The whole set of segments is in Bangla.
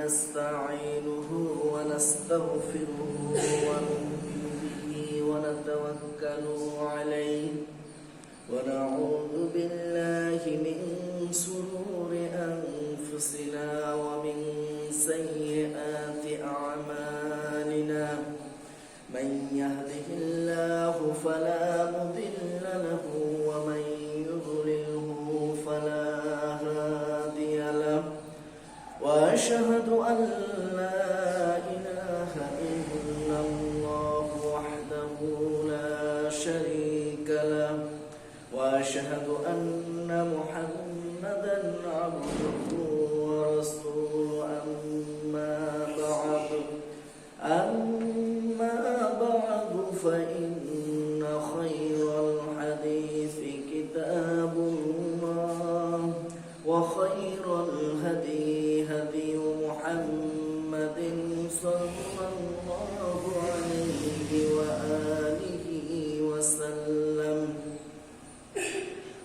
ونستعينه ونستغفره ونؤمن به ونتوكل عليه ونعوذ بالله من شرور أنفسنا ومن سيئات أعمالنا من يهده الله فلا مضل له ومن يضلله فلا هادي له وأشهد أن لا إله إلا الله وحده لا شريك له وأشهد أن محمدا عبده ورسوله أما بعد فإن خير الحديث كتاب الله وخير الهدي هدي محمد صلى الله عليه وآله وسلم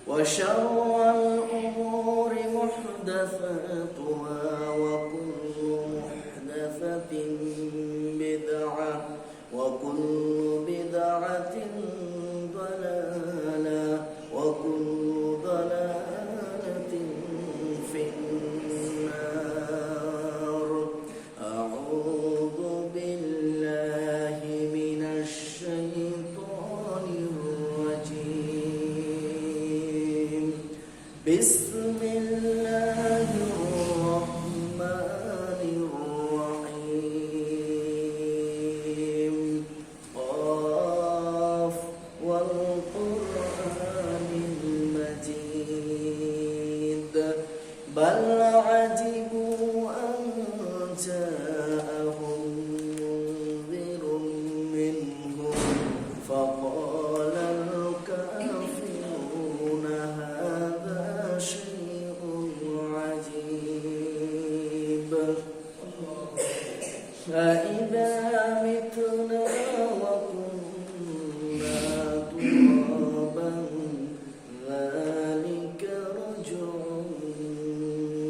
وشر الأمور محدثاتها وكل محدثة بدعة وكل بدعة ضلالة وكل ضلالة في النار أعوذ بالله من الشيطان الرجيم بسم الله الرحمن الرحيم قاف والقرآن المجيد بل عجبوا أن جاءهم منذر منهم فقال الكافرون هذا شيء عجيب فإذا متنا وكنا ترابا ذلك رجع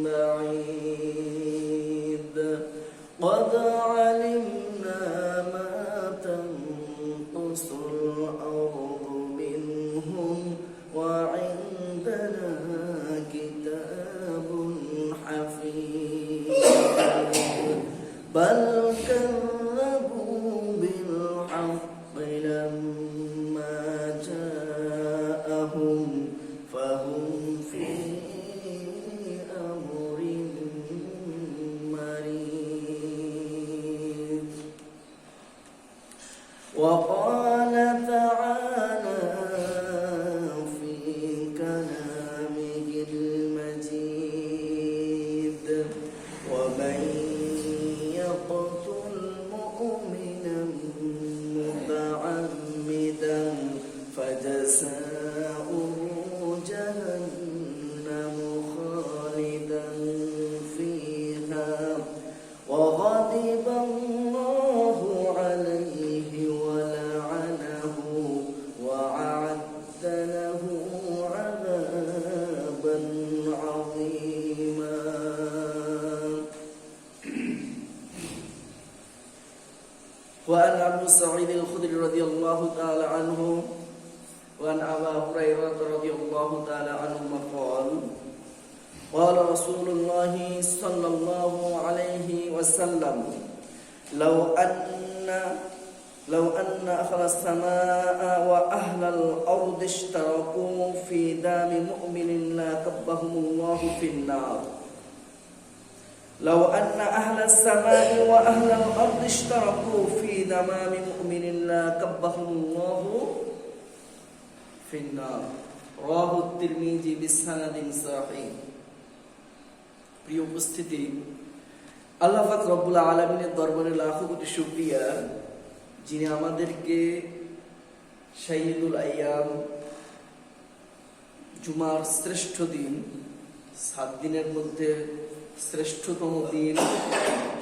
بعيد قد علمنا ما تنقص الأرض منهم وعندنا كتاب حفيظ بل كذبوا بالحق لما جاءهم فهم في أمر مريض وقال تعالى في كلامه المجيد ومن يقتل مؤمنا متعمدا فجزاؤه جهنم خالدا فيها وغضب الله عليه ولعنه وأعد له عذابا عظيما وعن أبي سعيد الخدري رضي الله تعالى عنه وعن أبي هريرة رضي الله تعالى عنهما قال قال رسول الله صلى الله عليه وسلم لو أن أهل السماء وأهل الأرض اشتركوا في دم مؤمن لكبهم الله في النار لو أن أهل السماء وأهل الأرض اشتركوا في دمام مؤمن لكبهم الله في النار رواه الترمذي بسند صحيح প্রিয় উপস্থিতি আল্লাহ পাক রব্বুল আলামিনের দরবারে লাখো কোটি শুকরিয়া যিনি আমাদেরকে শাহীদুল আইয়াম জুমার শ্রেষ্ঠ দিন 7 দিনের মধ্যে শ্রেষ্ঠতম দিন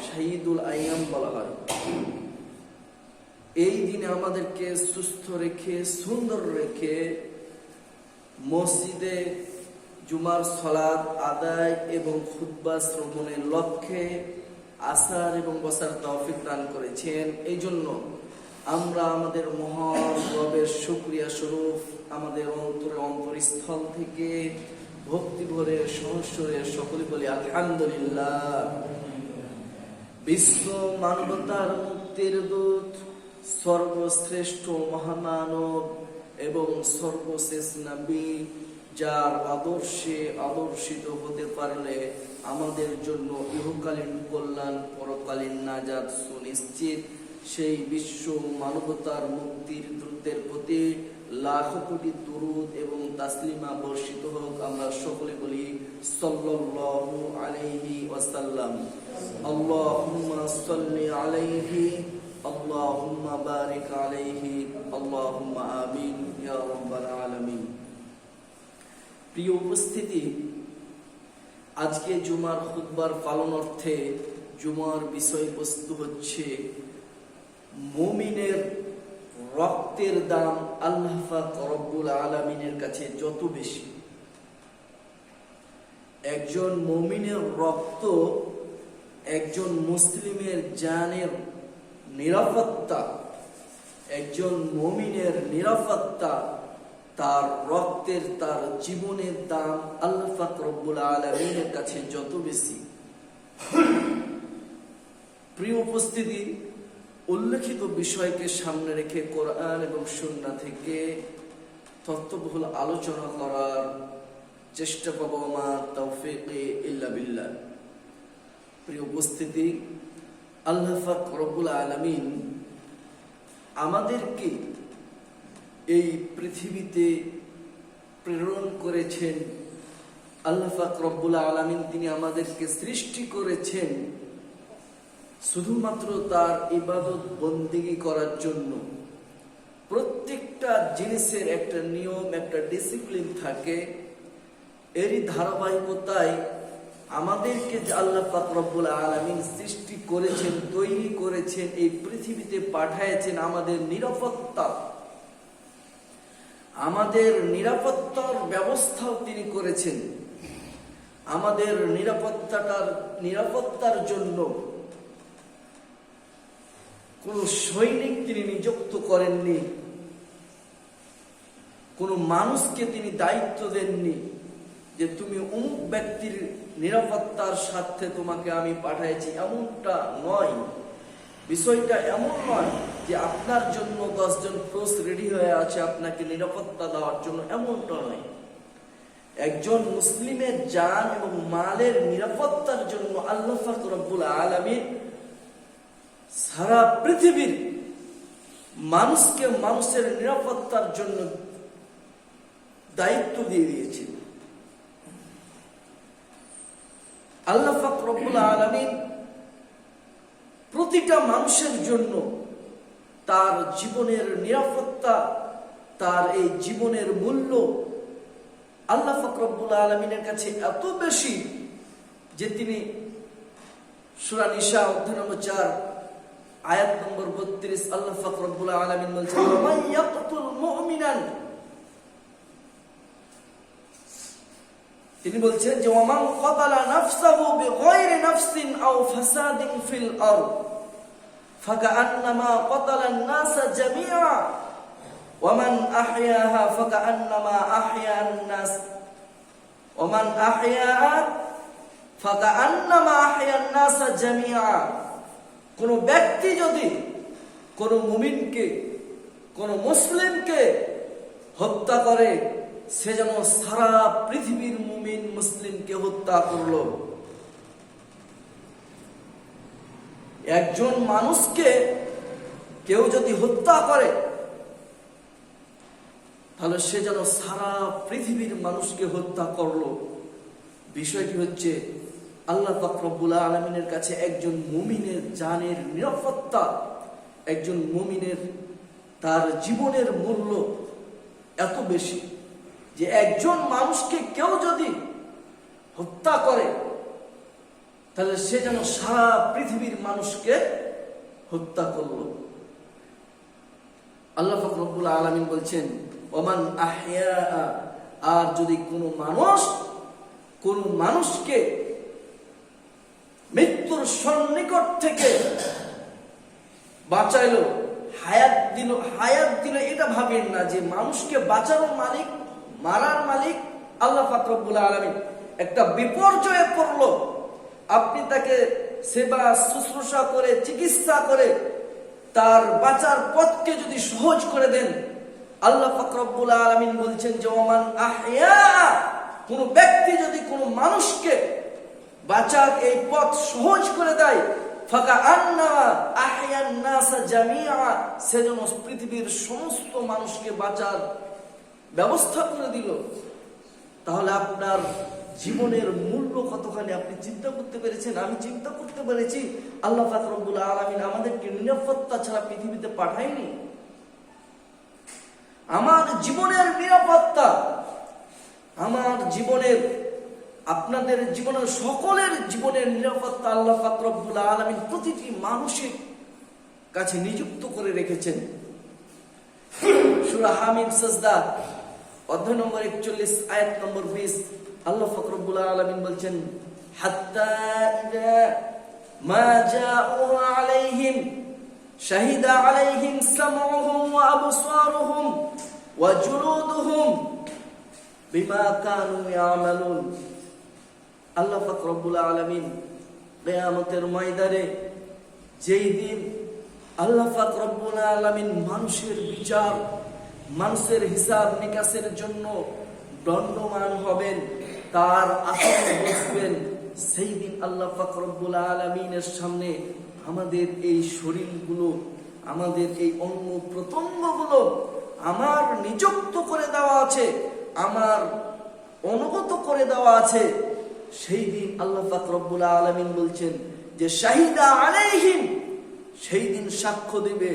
শাহীদুল আইয়াম বলা হয় এই দিনে আমাদেরকে সুস্থ রেখে সুন্দর রেখে মসজিদে জুমার সালাত আদায় এবং খুতবা শ্রবণের লক্ষ্যে আসার এবং বসার তৌফিক দান করেছেন। এই জন্য আমরা আমাদের মহান রবের শুকরিয়া স্বরূপ আমাদের অন্তরস্থল থেকে ভক্তি ভরে সহস্বরে সকলে বলি আলহামদুলিল্লাহ। বিশ্ব মানবতার মুক্তির দূত, সর্বশ্রেষ্ঠ মহামানব এবং সর্বশেষ নবী, যার আদর্শে আদর্শিত হতে পারলে আমাদের জন্য ইহকালীন কল্যাণ পরকালীন নাজাত সুনিশ্চিত, সেই বিশ্ব মানবতার মুক্তির দূতের প্রতি লাখ কোটি দুরূদ এবং তাসলিমা বর্ষিত হোক। আমরা সকলে বলি সাল্লাল্লাহু আলাইহি ওয়াসাল্লাম। আল্লাহুম্মা সাল্লি আলাইহি, আল্লাহুম্মা বারিক আলাইহি, আল্লাহুম্মা আমিন ইয়া রাব্বাল আলামিন। প্রিয় উপস্থিতি, আজকে জুমার খুতবার পালনার্থে জুমার বিষয়বস্তু হচ্ছে মুমিনের রক্তের দাম আল্লাহ পাক রব্বুল আলামিনের কাছে যত বেশি। একজন মুমিনের রক্ত একজন মুসলিমের জানের নিরাপত্তা, একজন মুমিনের নিরাপত্তা, তার রক্তের, তার জীবনের দাম আল্লাহ পাক রব্বুল আলামিনের কাছে যত বেশি। প্রিয় উপস্থিতি, উল্লেখিত বিষয়কে সামনে রেখে কোরআন এবং সুন্নাহ থেকে তত্ত্ববহুল আলোচনা করার চেষ্টা করব। মা তাওফীকি ইল্লা বিল্লাহ। প্রিয় উপস্থিতি, আল্লাহ পাক রব্বুল আলামিন আমাদেরকে এই পৃথিবীতে প্রেরণ করেছেন। আল্লাহ পাক রব্বুল আলামিন তিনি আমাদেরকে সৃষ্টি করেছেন শুধুমাত্র তার ইবাদত বন্দেগী করার জন্য। প্রত্যেকটা জিনিসের একটা নিয়ম, একটা ডিসিপ্লিন থাকে। এরই ধারাবাহিকতায় আমাদেরকে যে আল্লাহ পাক রব্বুল আলামিন সৃষ্টি করেছেন, তৈরি করেছেন, এই পৃথিবীতে পাঠিয়েছেন আমাদের নিরাপত্তা, আমাদের নিরাপত্তার ব্যবস্থাও তিনি করেছেন। আমাদের নিরাপত্তার জন্য কোন সৈনিক তিনি নিযুক্ত করেননি, কোন মানুষকে তিনি দায়িত্ব দেননি যে তুমি অমুক ব্যক্তির নিরাপত্তার স্বার্থে তোমাকে আমি পাঠাইছি, এমনটা নয়। বিষয়টা এমন নয় যে আপনার জন্য 10 জন ফোর্স রেডি হয়ে আছে আপনাকে নিরাপত্তা দেওয়ার জন্য, এমনটা নয়। একজন মুসলিমের জান এবং মালের নিরাপত্তার জন্য আল্লাহ পাক রব্বুল আলামিন সারা পৃথিবীর মানুষকে মানুষের নিরাপত্তার জন্য দায়িত্ব দিয়ে দিয়েছেন। আল্লাহ পাক রব্বুল আলামিন প্রতিটা মানুষের জন্য তার জীবনের নিরাপত্তা, তার এই জীবনের মূল্য আল্লাহ পাক রব্বুল আলামিনের কাছে এত বেশি যে তিনি সূরা নিসা অধ্যায় নম্বর 4 আয়াত নম্বর 32 আল্লাহ পাক রব্বুল আলামিন বলছেন, ওয়া ইয়াকতুল মুমিনান, তিনি বলছেন যে ওয়া মান ক্বাতালা নাফসাহু বিগাইরি নাফসিন আও ফাসাদিন ফিল আরদ ফাকান্নামা ক্বাতালান নাসা জামিআ ওয়া মান আহইয়াহা ফাকান্নামা আহইয়ান নাস ওয়া মান আহইয়াহা ফাকান্নামা আহইয়ান নাসা জামিআ। কোন ব্যক্তি যদি কোন মুমিনকে, কোন মুসলিমকে হত্যা করে, সে যেন সারা পৃথিবীর মুমিন মুসলিমকে হত্যা করলো। একজন মানুষকে কেউ যদি হত্যা করে তাহলে সে যেন সারা পৃথিবীর মানুষকে হত্যা করলো। বিষয়টি হচ্ছে আল্লাহ পাক রব্বুল আলামিনের কাছে একজন মুমিনের জানের নিরাপত্তা, একজন মুমিনের তার জীবনের মূল্য এত বেশি যে একজন মানুষকে কেউ যদি হত্যা করে তাহলে সে যেন সারা পৃথিবীর মানুষকে হত্যা করলো। আল্লাহ পাক রব্বুল আলামিন বলছেন ওমান আহইয়া, আর যদি কোনো মানুষকে মৃত্যুর সন্নিকট থেকে বাঁচাইলো, হায়াত দিল। এটা ভাবেন না যে মানুষকে বাঁচানোর মালিক, মারার মালিক আল্লাহ পাক রব্বুল আলামিন। একটা বিপর্যয়ে পড়লো, আপনি তাকে সেবা শুশ্রূষা করে, চিকিৎসা করে তার বাঁচার পথকে যদি সহজ করে দেন, আল্লাহ পাক রব্বুল আলামিন বলছেন যে ওমান আহইয়া, কোন ব্যক্তি যদি কোন মানুষকে বাঁচার এই পথ সহজ করে দেয়, ফাকা আন্না আহইয়ান নাস জামিআ, সেজন্য পৃথিবীর সমস্ত মানুষকে বাঁচার ব্যবস্থা করে দিল। তাহলে আপনার জীবনের মূল্য কতখানি আপনি চিন্তা করতে পেরেছেন? আমি চিন্তা করতে পেরেছি। আল্লাহ পাক রব্বুল আলামিন আমাদেরকে নিরাপত্তা ছাড়া পৃথিবীতে পাঠায়নি। আমার জীবনের নিরাপত্তা, আমার জীবনের, আপনাদের জীবনের, সকলের জীবনের নিরাপত্তা আল্লাহ পাক রব্বুল আলামিন প্রতিটি মানুষের কাছে নিযুক্ত করে রেখেছেন। সূরা হামিদ সাজদা অধ্যায় নম্বর 41 আয়াত নম্বর 20 আল্লাহ পাক রব্বুল আলামিন বলছেন, হাত্তা ইযা মা জাউ আলাইহিম শাহিদা আলাইহিম সামউহুম ওয়া আবসারুহুম ওয়া জুলুদুহুম বিমা কানু ইয়ামালুন। আল্লাহ পাক রব্বুল আলামিন কিয়ামতের ময়দানে, যেই দিন আল্লাহ পাক রব্বুল আলামিন মানুষের বিচার, মানুষের হিসাব নিকাশের জন্য দণ্ডমান হবেন, তার আসনে বসবেন, সেই দিন আল্লাহ পাক রব্বুল আলামিনের সামনে আমাদের এই শরীরগুলো, আমাদের এই অঙ্গ প্রত্যঙ্গগুলো আমার নিযুক্ত করে দেওয়া আছে, আমার অনুগত করে দেওয়া আছে। সেই দিন আল্লাহ পাক রব্বুল আলামিন বলছেন যে শাহিদা আলাইহিম, সেই দিন সাক্ষ্য দিবে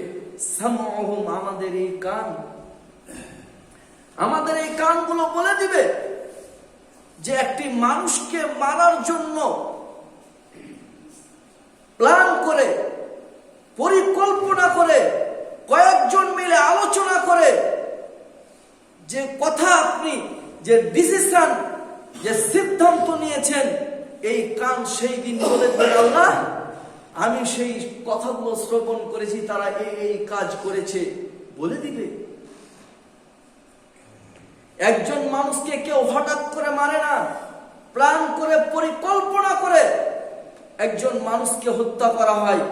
সামউহুম, আমাদের এই কান, আমাদের এই কানগুলো বলে দিবে যে একটি মানুষকে মারার জন্য প্ল্যান করে, পরিকল্পনা করে, কয়েকজন মিলে আলোচনা করে যে কথা আপনি, যে ডিসিশন, যে সিদ্ধান্ত নিয়েছেন, এই কান সেই দিন বলে দেবে আল্লাহ আমি সেই কথাগুলো শ্রবণ করেছি, তারা এই কাজ করেছে, বলে দিবে। একজন মানুষকে কেউ হঠাৎ করে মারে না, প্ল্যান করে, পরিকল্পনা করে একজন মানুষকে হত্যা করা হয়।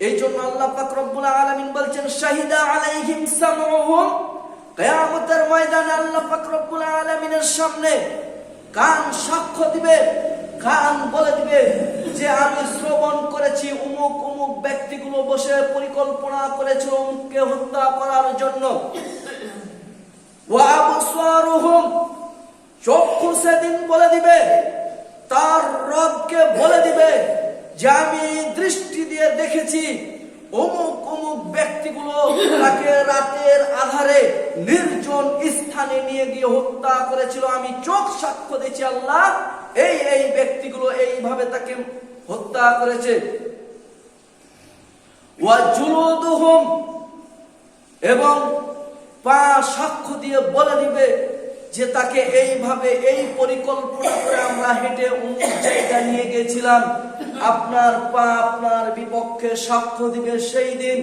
এই জন্য আল্লাহ পাক রব্বুল আলামিন বলছেন শাহিদা আলাইহিম সামউহুম, কিয়ামতের ময়দানে আল্লাহ পাক রব্বুল আলামিনের সামনে কান সাক্ষ্য দিবে, কান বলে দিবে যে আমি শ্রবণ করেছি, অমুক অমুক ব্যক্তিগুলো বসে পরিকল্পনা করেছে অমুককে হত্যা করার জন্য। ওয়া আবসারুহুম, চক্ষু সেদিন বলে দিবে, তার রবকে বলে দিবে যে আমি দৃষ্টি দিয়ে দেখেছি অমুক অমুক ব্যক্তিগুলো তাকে রাতের আধারে নির্জন স্থানে নিয়ে গিয়ে হত্যা করেছিল, আমি চোখ সাক্ষ্য দিয়েছি আল্লাহ এই ব্যক্তিগুলো এইভাবে তাকে হত্যা করেছে। ওয়া জুলুদুহুম, এবং পা সাক্ষ্য দিয়ে বলে দিবে যে তাকে এইভাবে, এই পরিকল্পনা করে আমরা হেঁটে অমুক জায়গা নিয়ে গেছিলাম। আপনার পা আপনার বিপক্ষে সাক্ষ্য দিবে সেই দিন।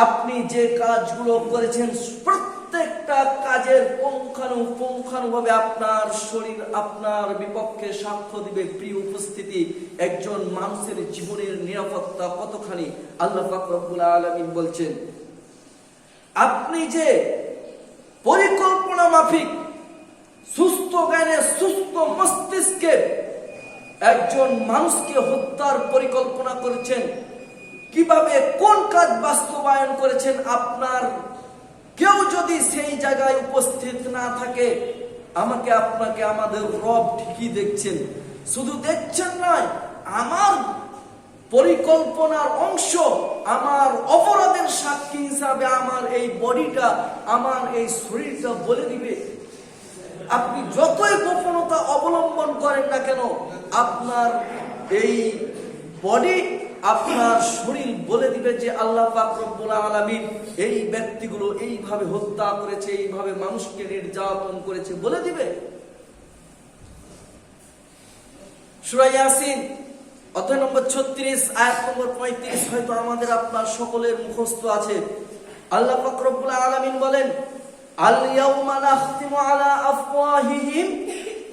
আপনি যে কাজগুলো করেছেন প্রত্যেকটা কাজের পুঙ্খানুপুঙ্খানুভাবে আপনার শরীর আপনার বিপক্ষে সাক্ষ্য দিবে। প্রিয় উপস্থিতি, একজন মানুষের জীবনের নিরাপত্তা কতখানি আল্লাহ পাক রব্বুল আলামিন বলছেন, আপনি যে পরিকল্পনা মাফিক সুস্থ জ্ঞানে, সুস্থ মস্তিষ্কে একজন মানুষকে হত্যার পরিকল্পনা করেছেন, কিভাবে কোন কাজ বাস্তবায়ন করেছেন, আপনার কেউ যদি সেই জায়গায় উপস্থিত না থাকে, আমাকে আপনাকে আমাদের রব ঠিকই দেখছেন। শুধু দেখছেন নয়, আমার পরিকল্পনার অংশ, আমার অপরাধের সাক্ষী হিসাবে আমার এই বডিটা, আমার এই শরীরটা বলে দিবে। আপনি যতই গোপনতা অবলম্বন করেন না কেন, আপনার এই বডি, আপনার শরীর বলে দিবে যে আল্লাহ পাক রব্বুল আলামিন এই ব্যক্তিগুলো এইভাবে হত্যা করেছে, এইভাবে মানুষকে নির্যাতন করেছে, বলে দিবে। সূরা ইয়াসিন অধ্যায় নম্বর 36 আয়াত নম্বর 35 হয়তো আমাদের আপনার সকলের মুখস্থ আছে। আল্লাহ পাক রব্বুল আলামিন বলেন, আল ইয়াউমা নাখতিমু আলা আফওয়াহিহিম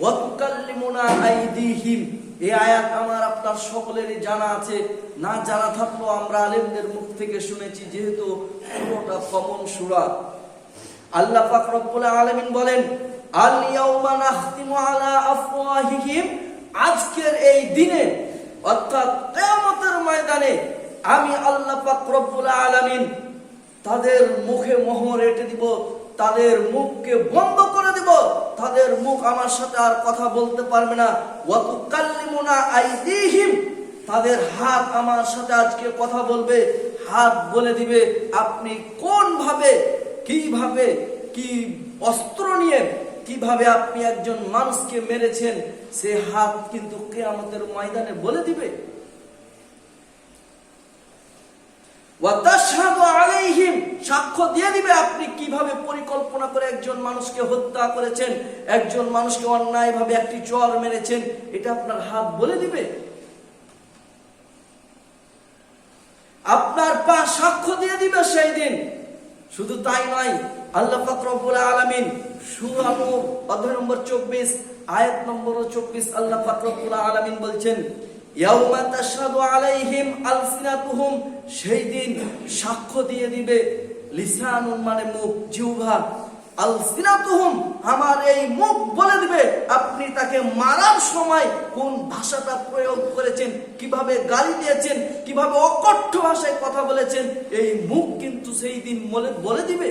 ওয়া তুকাল্লিমুনা আইদিহিম। এই আয়াত আমার আপনার সকলেরই জানা আছে, না জানা থাকলেও আমরা আলেমদের মুখ থেকে শুনেছি, যেহেতু পুরোটা কমন সূরা। আল্লাহ পাক রব্বুল আলামিন বলেন, আল ইয়াউমা নাখতিমু আলা আফওয়াহিহিম, আজকের এই দিনে অর্থাৎ কিয়ামতের ময়দানে আমি আল্লাহ পাক রব্বুল আলামিন তাদের মুখে মোহর এঁটে দিব, তাদের মুখকে বন্ধ করে দিব, তাদের মুখ আমার সাথে আর কথা বলতে পারবে না। ওয়া তুকাল্লিমুনা আইদিহিম, তাদের হাত আমার সাথে আজকে কথা বলবে, হাত বলে দিবে আপনি কোন ভাবে, কিভাবে, কি অস্ত্র নিয়ে কিভাবে আপনি একজন মানুষকে মেরেছেন, সে হাত কিন্তু কিয়ামতের ময়দানে বলে দিবে। ওয়া তাশহাদু আলাইহিম, সাক্ষ্য দিয়ে দিবে আপনি কিভাবে পরিকল্পনা করে একজন মানুষকে হত্যা করেছেন, একজন মানুষকে অন্যায়ভাবে একটি চর মেরেছেন, এটা আপনার হাত বলে দিবে। আপনার পা সাক্ষ্য দিয়ে দিবে সেই দিন। শুধু তাই নয়, আল্লাহ পাক রব্বুল আলামিন সূরা নূর অধ্যায় নম্বর 24 আয়াত নম্বর 24 আল্লাহ পাক রব্বুল আলামিন বলছেন, ইয়াউমা তাশহাদু আলাইহিম আলসিনাতুহুম, সেই দিন সাক্ষ্য দিয়ে দিবে লিসানুন মানে মুখ, জিহ্বা, আলসিনাতুহুম আমার এই মুখ বলে দিবে আপনি তাকে মারার সময় কোন ভাষাটা প্রয়োগ করেছেন, কিভাবে গালি দিয়েছেন, কিভাবে অকথ্য ভাষায় কথা বলেছেন, এই মুখ কিন্তু সেই দিন বলে দিবে।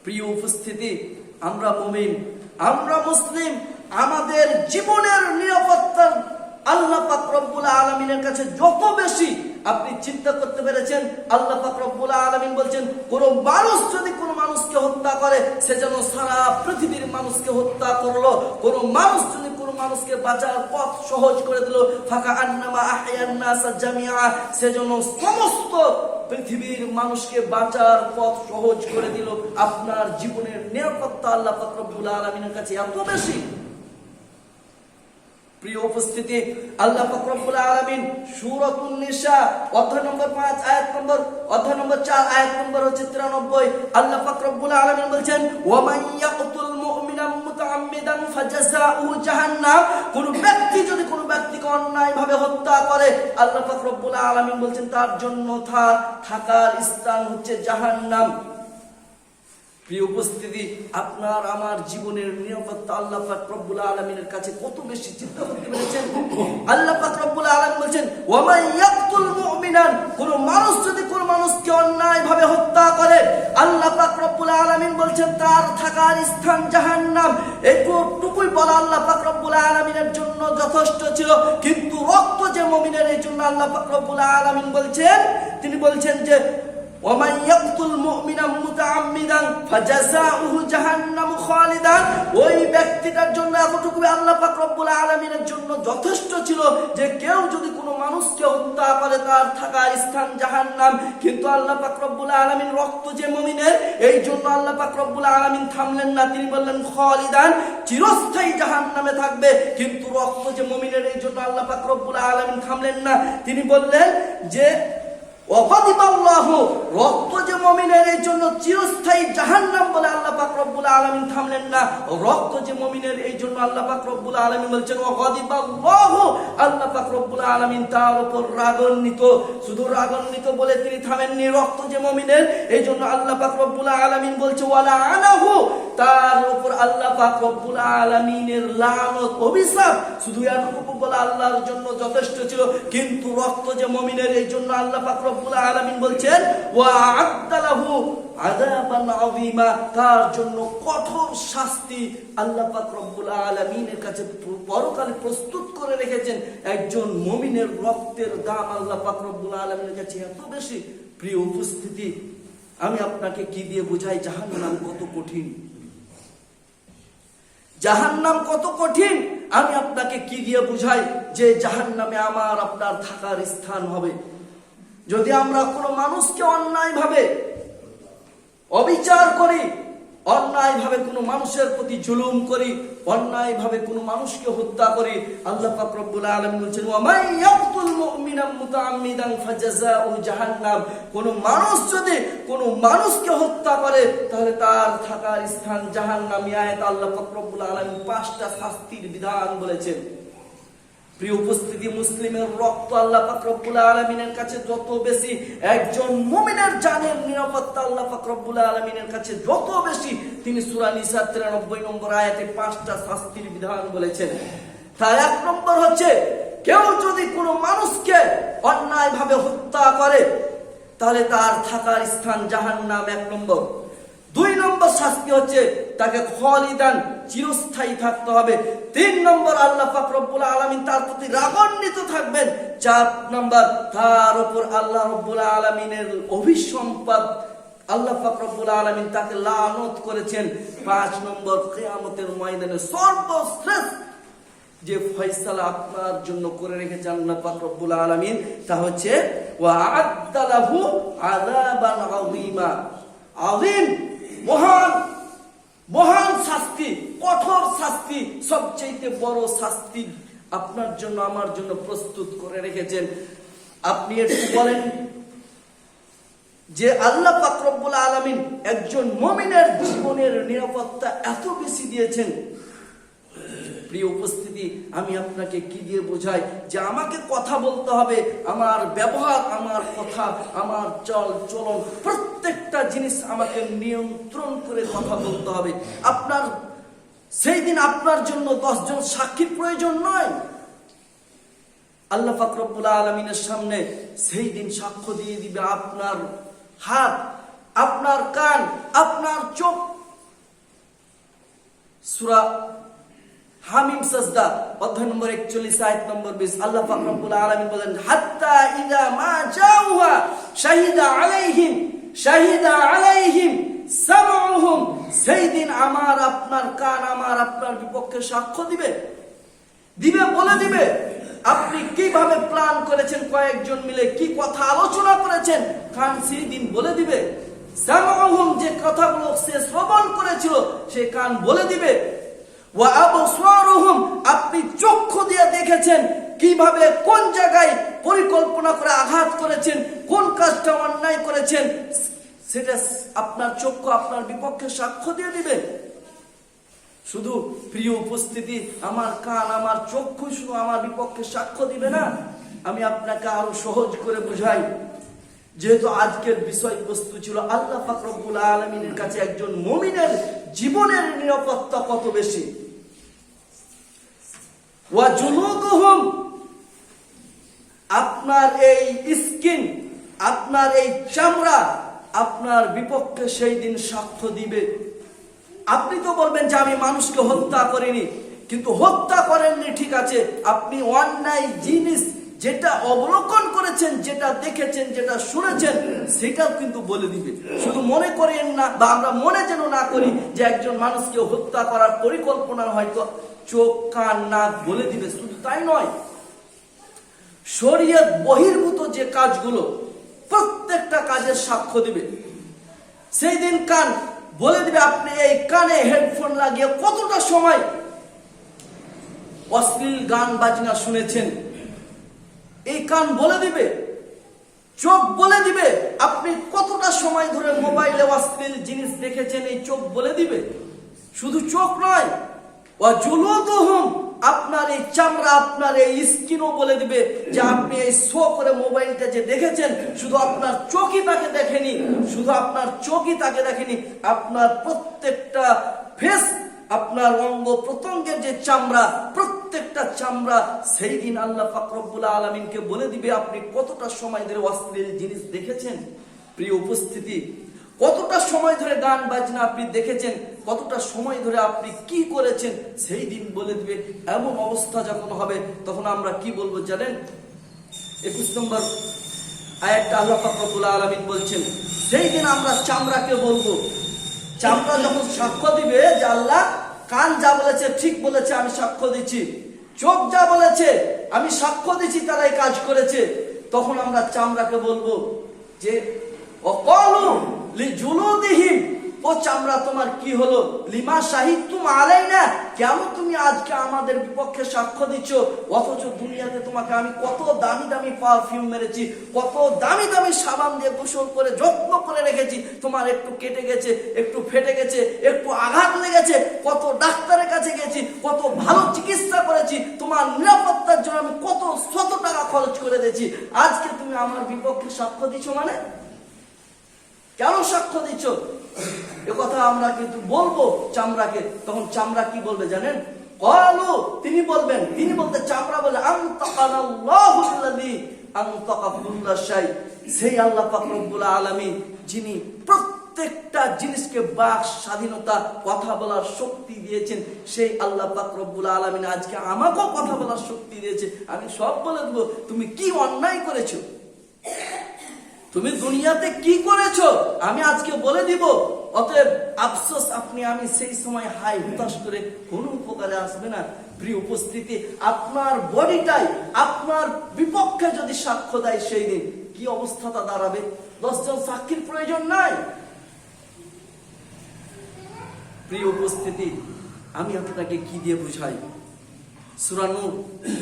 প্রিয় উপস্থিতি, আমরা মুমিন, আমরা মুসলিম, আমাদের জীবনের নিরাপত্তা আল্লাহ পাক রব্বুল আলামিনের কাছে যত বেশি আপনি চিন্তা করতে পেরেছেন। আল্লাহ পাক রব্বুল আলামিন বলছেন, কোন মানুষ যদি কোন মানুষকে হত্যা করে, সে যেন সারা পৃথিবীর মানুষকে হত্যা করলো। কোন মানুষ যদি কোন মানুষকে বাঁচার পথ সহজ করে দিল, ফাকা আন্নামা আহইয়ান নাস জামিআ, সে যেন সমস্ত পৃথিবীর মানুষকে বাঁচার পথ সহজ করে দিল। আপনার জীবনের নিরাপত্তা আল্লাহ পাক রব্বুল আলামিনের কাছে এত বেশি। প্রিয় উপস্থিতি, আল্লাহ পাক রব্বুল আলামিন সূরাতুন নিসা অধ্যায় নম্বর 5 আয়াত নম্বর অধ্যায় নম্বর 4 আয়াত নম্বর হচ্ছে 93, আল্লাহ পাক রব্বুল আলামিন বলছেন, ওয়া মান ইয়াকতুল মুমিনা মুতাআম্মিদান ফাজাযাউহু জাহান্নাম, কোন ব্যক্তি যদি কোন ব্যক্তিকে অন্যায়ভাবে হত্যা করে, আল্লাহ পাক রব্বুল আলামিন বলছেন তার জন্য থাকার স্থান হচ্ছে জাহান্নাম। প্রিয় উপস্থিতি, আপনার আমার জীবনের নিরাপত্তা আল্লাহ পাক রব্বুল আলামিনের কাছে কত বেশি চিন্তা করতে পেরেছেন। আল্লাহ পাক রব্বুল আলামিন বলেন, ওয়া মান ইয়াকতুল মুমিনান, কোন মানুষ যদি কোন মানুষকে অন্যায়ভাবে হত্যা করে, আল্লাহ পাক রব্বুল আলামিন বলেন তার থাকার স্থান জাহান্নাম। এইটুকুই বলা আল্লাহ পাক রব্বুল আলামিনের জন্য যথেষ্ট ছিল, কিন্তু রক্ত যে মুমিনের, এই জন্য আল্লাহ পাক রব্বুল আলামিন বলছেন, তিনি বলছেন যে ওয়ামান ইয়াকতুল মুমিনা মুতাআম্মিদান ফাজাযাউহু জাহান্নামু খালিদান, ওই ব্যক্তিটার জন্য এতটুকু আল্লাহ পাক রব্বুল আলামিনের জন্য যথেষ্ট ছিল যে কেউ যদি কোনো মানুষকে হত্যা করে তার থাকার স্থান জাহান্নাম। কিন্তু আল্লাহ পাক রব্বুল আলামিন রক্ত যে মুমিনের, এই জন্য আল্লাহ পাক রব্বুল আলামিন থামলেন না, তিনি বললেন খালিদান, চিরস্থায়ী জাহান্নামে থাকবে। কিন্তু রক্ত যে মুমিনের, এই জন্য আল্লাহ পাক রব্বুল আলামিন থামলেন না, তিনি বললেন যে রক্ত যে মুমিনের, এই জন্য চিরস্থায়ী জাহান্নাম বলে আল্লাহ পাক রব্বুল আলামিন থামলেন না। রক্ত যে মুমিনের, এই জন্য আল্লাহ পাক রব্বুল আলামিন বলছেন ওয়াগাদিবাল্লাহু, আল্লাহ পাক রব্বুল আলামিন তার উপর রাগান্বিত। শুধু রাগান্বিত বলে তিনি থামেননি, রক্ত যে মুমিনের, এই জন্য আল্লাহ পাক রব্বুল আলামিন বলছে ওয়ালা আনাহু, তার উপর আল্লাহ পাক রব্বুল আলামিনের লানত, অভিশাপ। শুধু এতটুকু বলা আল্লাহর জন্য যথেষ্ট ছিল, কিন্তু রক্ত যে মুমিনের, এই জন্য আল্লাহ পাক রব্বুল আলামিন বলছেন ওয়া আ'আদ্দালাহু আযাবান আযীমা, তার জন্য কঠোর শাস্তি আল্লাহ পাক রব্বুল আলামিনের কাছে পরকালে প্রস্তুত করে রেখেছেন। একজন মুমিনের রক্তের দাম আল্লাহ পাক রব্বুল আলামিনের কাছে এত বেশি। প্রিয় উপস্থিতি, আমি আপনাকে কি দিয়ে বোঝাই জাহান্নাম কত কঠিন, জাহান্নাম কত কঠিন। আমি আপনাকে কি দিয়ে বুঝাই যে জাহান্নামে আমার আপনার থাকার স্থান হবে। যদি আমরা কোনো মানুষকে অন্যায়ভাবে অবিচার করি, অন্যায় ভাবে কোনো মানুষের প্রতি জুলুম করি, অন্যায় ভাবে কোনো মানুষকে হত্যা করি, আল্লাহ পাক রব্বুল আলামিন বলছেন ওয়া মান ইয়াকতুল মুমিনান মুতাআম্মিদান ফাজাযাউহু জাহান্নাম। কোন মানুষ যদি কোনো মানুষকে হত্যা করে তাহলে তার থাকার স্থান জাহান্নাম। এই আয়াতে আল্লাহ পাক রব্বুল আলামিন 5টা শাস্তির বিধান বলেছেন। প্রিয় উপস্থিতি, মুসলিমের রক্ত আল্লাহ পাক রব্বুল আলামিনের কাছে যত বেশি, একজন মুমিনের জানের নিরাপত্তা আল্লাহ পাক রব্বুল আলামিনের কাছে যত বেশি, তিনি সূরা নিসা 93 নম্বর আয়াতে 5টা শাস্তির বিধান বলেছেন। তার 1 নম্বর হচ্ছে, কেউ যদি কোনো মানুষকে অন্যায়ভাবে হত্যা করে তাহলে তার থাকার স্থান জাহান্নাম, 1 নম্বর। 2 নম্বর শাস্তি হচ্ছে তাকে খালিদান, চিরস্থায়ী থাকতে হবে। 3 নম্বর, আল্লাহ পাক রব্বুল আলামিন তার প্রতি রাগান্বিত থাকবেন। 4 নম্বর, তার উপর আল্লাহ রব্বুল আলামিনের অভিসম্পাদ, আল্লাহ পাক রব্বুল আলামিন তাকে লানত করেছেন। 5 নম্বর, কিয়ামতের ময়দানে সর্বশ্রেষ্ঠ যে ফয়সালা আপনার জন্য করে রেখেছেন আল্লাহ পাক রব্বুল আলামিন, তা হচ্ছে ওয়া আ'আদ্দা লাহু আযাবান আযীমা। আযীম, মহান, মহান শাস্তি, কঠোর শাস্তি, সবচেয়ে বড় শাস্তি আপনার জন্য আমার জন্য প্রস্তুত করে রেখেছেন। আপনি একটু বলেন যে আল্লাহ পাক রব্বুল আলামিন একজন মুমিনের জীবনের নিরাপত্তা এত বেশি দিয়েছেন। প্রিয় উপস্থিতি, আমি আপনাকে কি দিয়ে বোঝাই যে আমাকে কথা বলতে হবে, আমার ব্যবহার, আমার কথা, আমার চলন, প্রত্যেকটা জিনিস আমাকে নিয়ন্ত্রণ করে কথা বলতে হবে। আপনার সেই দিন আপনার জন্য 10 জন সাক্ষীর প্রয়োজন নয়। আল্লাহ পাক রব্বুল আলামিনের সামনে সেই দিন সাক্ষ্য দিয়ে দিবে আপনার হাত, আপনার কান, আপনার চোখ। সূরা হামিম সাজদা অধ্যায় নম্বর 41 আয়াত নম্বর 20, আল্লাহ পাক রব্বুল আলামিন বলেন হাত্তা ইযা মা জাউহা শাহিদা আলাইহিম সামউহুম। সেই দিন আমার আপনার কান আমার আপনার বিপক্ষে সাক্ষ্য দিবে, বলে দিবে আপনি কিভাবে প্ল্যান করেছেন, কয়েকজন মিলে কি কথা আলোচনা করেছেন। কান সেই দিন বলে দিবে। সামউহুম, যে কথাগুলো সে শ্রবণ করেছিল সে কান বলে দিবে। ওয়া আবসারুহুম, আপনি চক্ষু দিয়ে দেখেছেন কিভাবে কোন জায়গায় পরিকল্পনা করে আঘাত করেছেন, কোন কাজটা অন্যায় করেছেন, সেটা আপনার চক্ষু আপনার বিপক্ষে সাক্ষ্য দিয়ে দিবে। শুধু প্রিয় উপস্থিতি, আমার কান আমার চক্ষু শুধু আমার বিপক্ষে সাক্ষ্য দিবে না। আমি আপনাকে আরো সহজ করে বুঝাই। যেহেতু আজকের বিষয়বস্তু ছিল আল্লাহ পাক রব্বুল আলামিনের কাছে একজন মুমিনের জীবনের নিরাপত্তা কত বেশি। ওয়া জুলুদুহুম, আপনার এই স্কিন, আপনার এই চামড়া আপনার বিপক্ষে সেই দিন সাক্ষ্য দিবে। আপনি তো বলবেন যে আমি মানুষকে হত্যা করিনি, কিন্তু হত্যা করেননি ঠিক আছে, আপনি অন্যায় জিনিস যেটা অবলোকন করেছেন, যেটা দেখেছেন, যেটা শুনেছেন, সেটাও কিন্তু বলে দিবে। শুধু মনে করেন না, বা আমরা মনে যেন না করি যে একজন মানুষকে হত্যা করার পরিকল্পনা হয়তো চোখ কান নাক বলে দিবে। শুধু তাই নয়, শরীয়ত বহির্ভূত যে কাজগুলো প্রত্যেকটা কাজের সাক্ষ্য দিবে। সেই দিন কান বলে দিবে আপনি এই কানে হেডফোন লাগিয়ে কতটা সময় অশ্লীল গান বাজনা শুনেছেন, এই কান বলে দিবে। চোখ বলে দিবে আপনি কতটা সময় ধরে মোবাইলে অশ্লীল জিনিস দেখেছেন, এই চোখ বলে দিবে। শুধু চোখ নয়, ওয়া জুলুদুহুম, আপনার এই চামড়া আপনার এই স্কিনও বলে দিবে যে আপনি এই শো করে মোবাইলটা যে দেখেছেন, শুধু আপনার চোখই তাকে দেখেনি, শুধু আপনার চোখই তাকে দেখেনি, আপনার প্রত্যেকটা ফেস, আপনার অঙ্গ প্রত্যঙ্গের যে চামড়া, প্রত্যেকটা চামড়া সেই দিন আল্লাহ পাক রব্বুল আলামিনকে বলে দিবে আপনি কতটা সময় ধরে অশ্লীল জিনিস দেখেছেন। প্রিয় উপস্থিতি, কতটা সময় ধরে গান বাজনা আপনি দেখেছেন, কতটা সময় ধরে আপনি কি করেছেন, সেই দিন বলে দিবে। এমন অবস্থা যখন হবে তখন আমরা কি বলবো জানেন? 21 নম্বর আয়াতটা আল্লাহ পাক রব্বুল আলামিন বলছেন, সেই দিন আমরা চামড়াকে বলবো, চামড়া যখন সাক্ষ্য দিবে যে আল্লাহ কান যা বলেছে ঠিক বলেছে, আমি সাক্ষ্য দিচ্ছি, চোখ যা বলেছে আমি সাক্ষ্য দিচ্ছি তারা এই কাজ করেছে, তখন আমরা চামড়াকে বলবো যে ওয়াকালু লিজুলুদিহিম ও চামড়া তোমার কি হলো? লিমা শাহিদতুম আলাইনা, কেন তুমি আজকে আমাদের বিপক্ষে সাক্ষ্য দিচ্ছ? অথচ দুনিয়াতে তোমাকে আমি কত দামি দামি পারফিউম মেরেছি, কত দামি দামি সাবান দিয়ে গোসল করে যত্ন করে রেখেছি, তোমার একটু কেটে গেছে, একটু ফেটে গেছে, একটু আঘাত লেগেছে, কত ডাক্তারের কাছে গেছি, কত ভালো চিকিৎসা করেছি, তোমার নিরাপত্তার জন্য আমি কত শত টাকা খরচ করে দিয়েছি, আজকে তুমি আমার বিপক্ষে সাক্ষ্য দিচ্ছ? মানে কেন সাক্ষ্য দিচ্ছ? এ কথা আমরা কিন্তু বলবো চামড়াকে। তখন চামড়া কি বলবে জানেন? ক্বালু, তিনি বলবেন, তিনি বলতে চামড়া বলে আনতাকানাল্লাহুল্লাযী আনতাকা কুল্লা শাই, সেই আল্লাহ পাক রব্বুল আলামিন যিনি প্রত্যেকটা জিনিসকে বাক স্বাধীনতা, কথা বলার শক্তি দিয়েছেন, সেই আল্লাহ পাক রব্বুল আলামিন আজকে আমাকেও কথা বলার শক্তি দিয়েছে। আমি সব বলে দেবো তুমি কি অন্যায় করেছো, তুমি দুনিয়াতে কি করেছো আমি আজকে বলে দিব। অতএব আফসোস আপনি আমি সেই সময় হাই হুতাশ করে কোনো উপকারে আসবে না। প্রিয় উপস্থিতি, আপনার বডিটাই আপনার বিপক্ষে যদি সাক্ষ্য দেয় সেই দিন কি অবস্থাটা দাঁড়াবে? 10 জন সাক্ষীর প্রয়োজন নাই। প্রিয় উপস্থিতি, আমি আপনাকে কি দিয়ে বুঝাই? সূরা নূর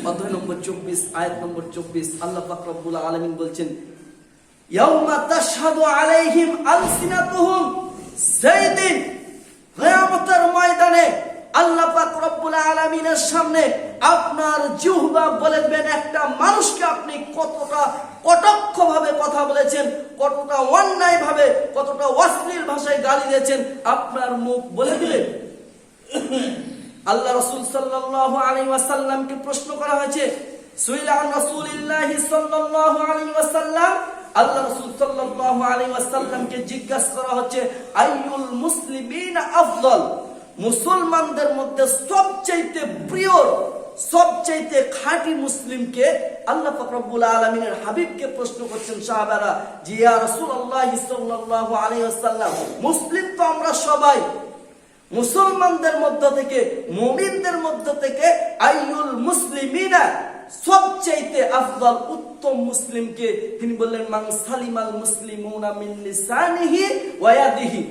অধ্যায় নম্বর 24 আয়াত নম্বর 24 আল্লাহ পাক রব্বুল আলামিন বলছেন, ইয়াউমা তাশহাদু আলাইহিম আলসিনাতুহুম, সেই দিন কিয়ামতের ময়দানে আল্লাহ পাক রব্বুল আলামিনের সামনে আপনার জিহ্বা বলবেন একটা মানুষকে আপনি কতটা কটাক্ষ ভাবে কথা বলেছেন, কতটা অন্যায় ভাবে, কতটা অশ্লীল ভাষায় গালি দিয়েছেন, আপনার মুখ বলে দিবে। আল্লাহ রাসূল সাল্লাল্লাহু আলাইহি ওয়াসাল্লামকে প্রশ্ন করা হয়েছে, সুইলা আন রাসূলিল্লাহি সাল্লাল্লাহু আলাইহি ওয়াসাল্লাম, আল্লাহ রাসূল সাল্লাল্লাহু আলাইহি ওয়াসাল্লামকে জিজ্ঞাসা করা হচ্ছে আইয়ুল মুসলিমিনা আফদল, মুসলমানদের মধ্যে সবচেয়ে প্রিয়, সবচেয়ে খাঁটি মুসলিমকে? আল্লাহ পাক রব্বুল আলামিনের হাবিবকে প্রশ্ন করছেন সাহাবারা, জি ইয়া রাসূলুল্লাহ সাল্লাল্লাহু আলাইহি ওয়াসাল্লাম, মুসলিম তো আমরা সবাই, মুসলমানদের মধ্য থেকে, মুমিনদের মধ্য থেকে আইয়ুল মুসলিমিনা, সবচেয়ে আফদল উত্তম মুসলিমকে? তিনি বললেন মান সালিমাল মুসলিমুনা মিন লিসানিহি ওয়া ইয়াদিহি,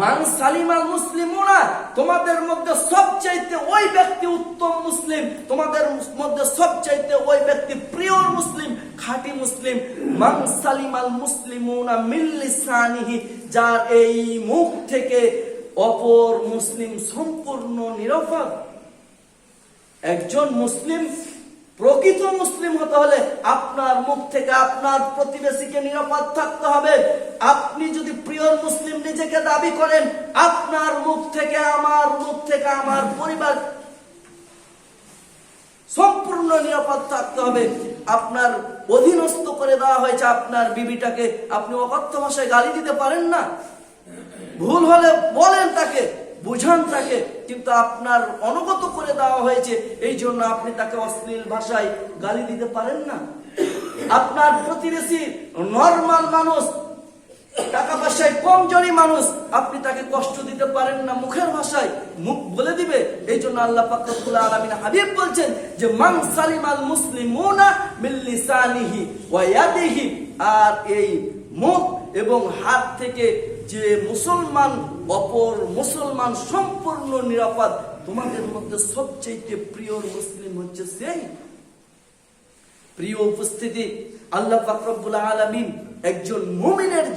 মান সালিমাল মুসলিমুনা, তোমাদের মধ্যে সবচেয়ে ওই ব্যক্তি উত্তম মুসলিম, তোমাদের মধ্যে সবচেয়ে ওই ব্যক্তি প্রিয় মুসলিম, খাঁটি মুসলিম, মান সালিমাল মুসলিমুনা মিন লিসানিহি, যার এই মুখ থেকে অপর মুসলিম সম্পূর্ণ নিরাপদ। একজন মুসলিম, প্রকৃত মুসলিম হতে হলে আপনার মুখ থেকে আপনার প্রতিবেশীকে নিরাপদ থাকতে হবে। আপনি যদি প্রিয় মুসলিম নিজেকে দাবি করেন, আপনার মুখ থেকে আমার পরিবার সম্পূর্ণ নিরাপদ থাকতে হবে। আপনার অধীনস্থ করে দেওয়া হয়েছে আপনার বিবিটাকে, আপনি অকথ্য ভাষায় গালি দিতে পারেন না, ভুল হলে বলেন তাকে, বুঝান তাকে, কিন্তু আপনার অনুগত করে দেওয়া হয়েছে এই জন্য আপনি তাকে অশ্লীল ভাষায় গালি দিতে পারেন না। আপনার প্রতিবেশী নরমাল মানুষ, টাকা পয়সায় কমজোরি মানুষ, আপনি তাকে কষ্ট দিতে পারেন না, মুখের ভাষায় মুখ বলে দিবে। এই জন্য আল্লাহ পাক রব্বুল আলামিন হাবিব বলছেন যে মান সালিমাল মুসলিমুনা মিন লিসানিহি ওয়া ইয়াদিহি, আর এই মুখ এবং হাত থেকে যে মুসলমান অপর মুসলমান সম্পূর্ণ নিরাপদ। তোমাদের মধ্যে সবচেয়ে প্রিয় মুসলিম হচ্ছে সেই। প্রিয় উপস্থিতি, আল্লাহ পাক রব্বুল আলামিন একজন মুমিনের